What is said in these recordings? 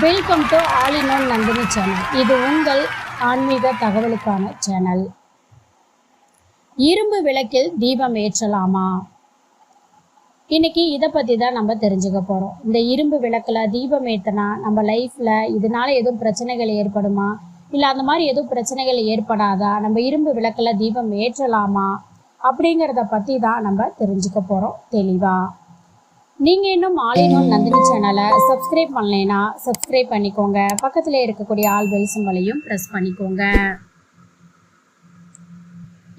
Welcome to all in one Nandini channel. இது உங்கள் ஆன்மீக தகவலுக்கான சேனல். இரும்பு விளக்கில் தீபம் ஏற்றலாமா? இன்னைக்கு இதை பற்றி தான் நம்ம தெரிஞ்சுக்க போகிறோம். இந்த இரும்பு விளக்கில் தீபம் ஏற்றினா நம்ம லைஃப்பில் இதனால எதுவும் பிரச்சனைகள் ஏற்படுமா, இல்லை அந்த மாதிரி எதுவும் பிரச்சனைகள் ஏற்படாதா, நம்ம இரும்பு விளக்கில் தீபம் ஏற்றலாமா அப்படிங்கிறத பற்றி தான் நம்ம தெரிஞ்சுக்க போகிறோம் தெளிவாக. நீங்கள் இன்னும் ஆல் இன் ஒன் நந்தினி சேனலை சப்ஸ்கிரைப் பண்ணலைன்னா சப்ஸ்கிரைப் பண்ணிக்கோங்க. பக்கத்தில் இருக்கக்கூடிய ஆல் பெல் சிம்பலையும் ப்ரெஸ் பண்ணிக்கோங்க.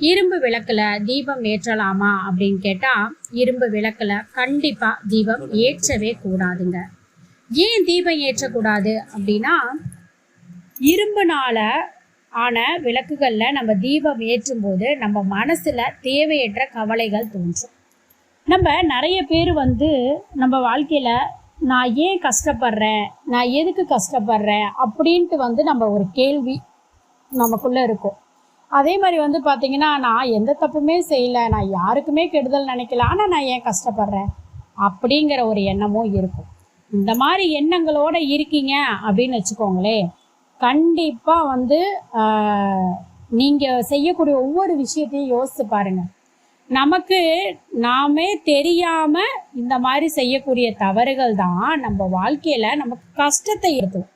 இரும்பு விளக்கில் தீபம் ஏற்றலாமா அப்படின்னு கேட்டால், இரும்பு விளக்கில் கண்டிப்பாக தீபம் ஏற்றவே கூடாதுங்க. ஏன் தீபம் ஏற்றக்கூடாது அப்படின்னா, இரும்புனால ஆன விளக்குகளில் நம்ம தீபம் ஏற்றும் போது நம்ம மனசில் தேவையற்ற கவலைகள் தோன்றும். நம்ம நிறைய பேர் நம்ம வாழ்க்கையில் நான் ஏன் கஷ்டப்படுறேன், நான் எதுக்கு கஷ்டப்படுறேன் அப்படின்ட்டு நம்ம ஒரு கேள்வி நமக்குள்ளே இருக்கும். அதே மாதிரி பார்த்திங்கன்னா, நான் எந்த தப்புமே செய்யலை, நான் யாருக்குமே கெடுதல் நினைக்கல, ஆனால் நான் ஏன் கஷ்டப்படுறேன் அப்படிங்கிற ஒரு எண்ணமும் இருக்கும். இந்த மாதிரி எண்ணங்களோடு இருக்கீங்க அப்படின்னு வச்சுக்கோங்களேன், கண்டிப்பாக நீங்கள் செய்யக்கூடிய ஒவ்வொரு விஷயத்தையும் யோசித்து பாருங்கள். நமக்கு நாமே தெரியாமல் இந்த மாதிரி செய்யக்கூடிய தவறுகள் தான் நம்ம வாழ்க்கையில் நமக்கு கஷ்டத்தை ஏற்படுத்தும்,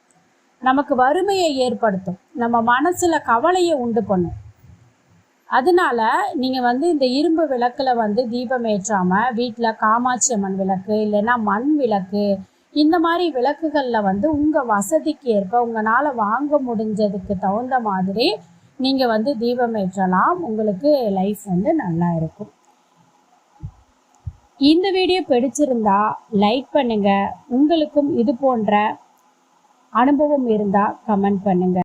நமக்கு வறுமையை ஏற்படுத்தும், நம்ம மனசில் கவலையை உண்டு பண்ணும். அதனால நீங்கள் இந்த இரும்பு விளக்கில் தீபம் ஏற்றாமல் வீட்டில் காமாட்சி அம்மன் விளக்கு இல்லைன்னா மண் விளக்கு, இந்த மாதிரி விளக்குகளில் உங்கள் வசதிக்கு ஏற்ப உங்களால் வாங்க முடிஞ்சதுக்கு தகுந்த மாதிரி நீங்கள் தீபம் ஏற்றலாம். உங்களுக்கு லைஃப் நல்லா இருக்கும். இந்த வீடியோ பிடிச்சிருந்தா லைக் பண்ணுங்கள். உங்களுக்கும் இது போன்ற அனுபவம் இருந்தால் கமெண்ட் பண்ணுங்கள்.